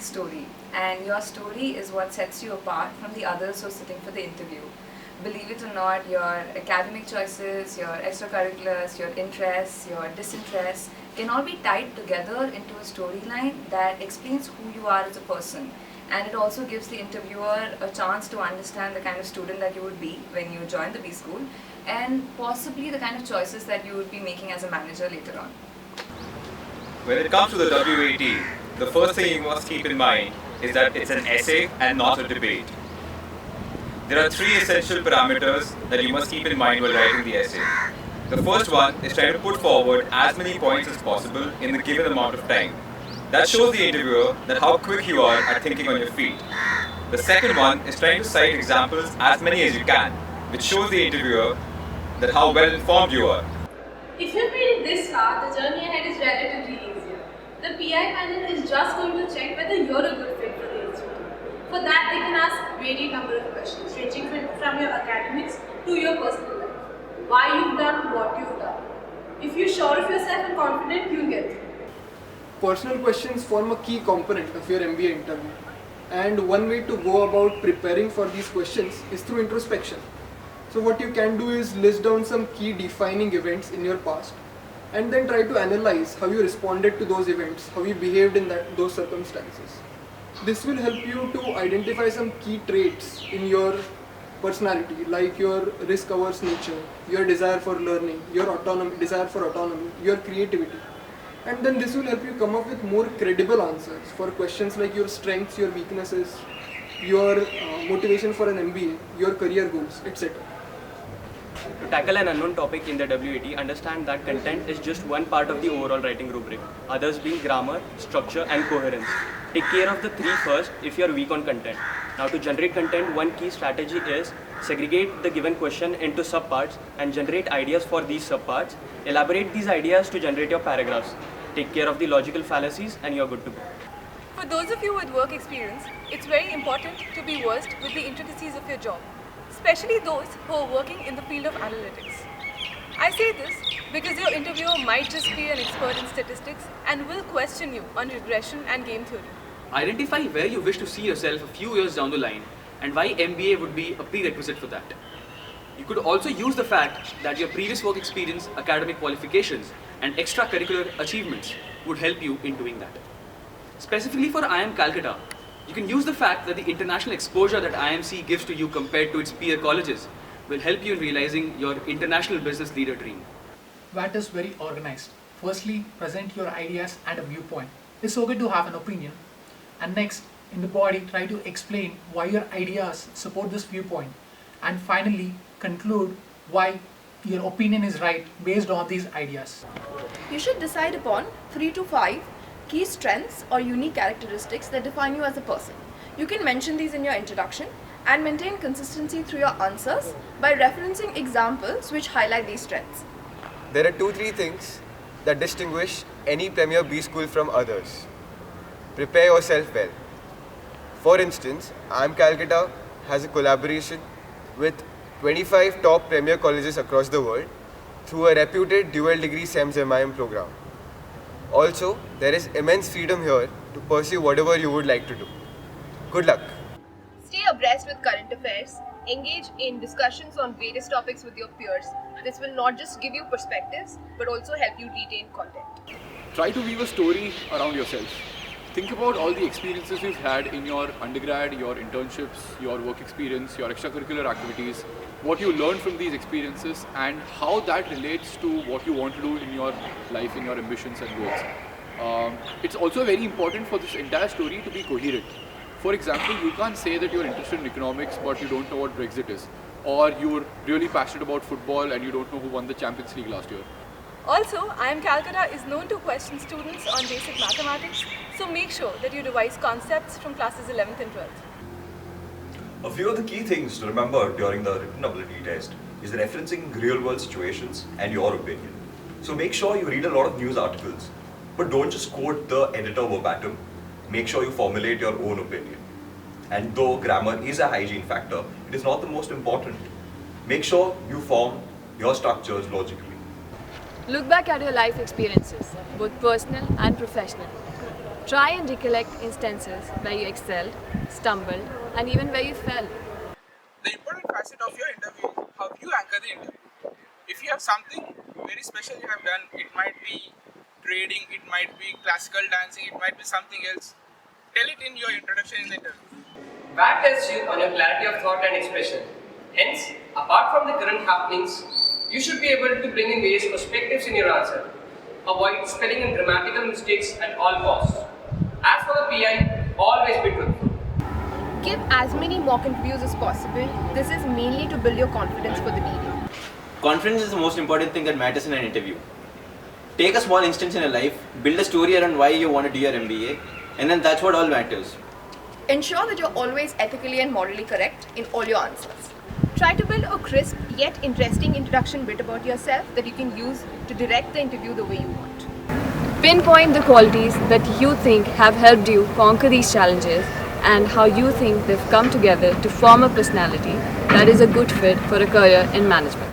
story, and your story is what sets you apart from the others who are sitting for the interview. Believe it or not, your academic choices, your extracurriculars, your interests, your disinterests can all be tied together into a storyline that explains who you are as a person. And it also gives the interviewer a chance to understand the kind of student that you would be when you join the B school, and possibly the kind of choices that you would be making as a manager later on. When it comes to the WAT, the first thing you must keep in mind is that it's an essay and not a debate. There are three essential parameters that you must keep in mind while writing the essay. The first one is trying to put forward as many points as possible in the given amount of time. That shows the interviewer that how quick you are at thinking on your feet. The second one is trying to cite examples as many as you can, which shows the interviewer that how well informed you are. If you've made it this far, the journey ahead is relatively easier. The PI panel is just going to check whether you're a good fit for the institute. For that, they can ask varied number of questions, ranging from your academics to your personal life. Why you've done what you've done. If you're sure of yourself and confident, you'll get through. Personal questions form a key component of your MBA interview, and one way to go about preparing for these questions is through introspection. So what you can do is list down some key defining events in your past, and then try to analyze how you responded to those events, how you behaved in those circumstances. This will help you to identify some key traits in your personality, like your risk-averse nature, your desire for learning, your desire for autonomy, your creativity. And then this will help you come up with more credible answers for questions like your strengths, your weaknesses, your motivation for an MBA, your career goals, etc. To tackle an unknown topic in the WAT, understand that content is just one part of the overall writing rubric, others being grammar, structure and coherence. Take care of the three first if you are weak on content. Now to generate content, one key strategy is segregate the given question into subparts and generate ideas for these subparts. Elaborate these ideas to generate your paragraphs. Take care of the logical fallacies and you're good to go. For those of you with work experience, it's very important to be versed with the intricacies of your job, especially those who are working in the field of analytics. I say this because your interviewer might just be an expert in statistics and will question you on regression and game theory. Identify where you wish to see yourself a few years down the line and why MBA would be a prerequisite for that. You could also use the fact that your previous work experience, academic qualifications and extracurricular achievements would help you in doing that. Specifically for IIM Calcutta, you can use the fact that the international exposure that IMC gives to you compared to its peer colleges will help you in realizing your international business leader dream. VAT is very organized. Firstly, present your ideas and a viewpoint. It's okay to have an opinion. And next, in the body, try to explain why your ideas support this viewpoint. And finally, conclude why your opinion is right based on these ideas. You should decide upon 3 to 5 key strengths or unique characteristics that define you as a person. You can mention these in your introduction and maintain consistency through your answers by referencing examples which highlight these strengths. There are 2-3 things that distinguish any premier B school from others. Prepare yourself well. For instance, IIM Calcutta has a collaboration with 25 top premier colleges across the world through a reputed dual degree SEMS-MIM program. Also, there is immense freedom here to pursue whatever you would like to do. Good luck. Stay abreast with current affairs. Engage in discussions on various topics with your peers. This will not just give you perspectives, but also help you retain content. Try to weave a story around yourself. Think about all the experiences you've had in your undergrad, your internships, your work experience, your extracurricular activities, what you learned from these experiences and how that relates to what you want to do in your life, in your ambitions and goals. It's also very important for this entire story to be coherent. For example, you can't say that you're interested in economics but you don't know what Brexit is, or you're really passionate about football and you don't know who won the Champions League last year. Also, IIM Calcutta is known to question students on basic mathematics, so make sure that you revise concepts from classes 11th and 12th. A few of the key things to remember during the written ability test is referencing real-world situations and your opinion. So make sure you read a lot of news articles, but don't just quote the editor verbatim. Make sure you formulate your own opinion. And though grammar is a hygiene factor, it is not the most important. Make sure you form your structures logically. Look back at your life experiences, both personal and professional. Try and recollect instances where you excelled, stumbled, and even where you fell. The important facet of your interview is how you anchor the interview. If you have something very special you have done, it might be trading, it might be classical dancing, it might be something else. Tell it in your introduction in the interview. WAT tests you on your clarity of thought and expression. Hence, apart from the current happenings, you should be able to bring in various perspectives in your answer. Avoid spelling and grammatical mistakes at all costs. As for the PI, always be truthful. Give as many mock interviews as possible. This is mainly to build your confidence for the meeting. Confidence is the most important thing that matters in an interview. Take a small instance in your life, build a story around why you want to do your MBA, and then that's what all matters. Ensure that you're always ethically and morally correct in all your answers. Try to build a crisp yet interesting introduction bit about yourself that you can use to direct the interview the way you want. Pinpoint the qualities that you think have helped you conquer these challenges and how you think they've come together to form a personality that is a good fit for a career in management.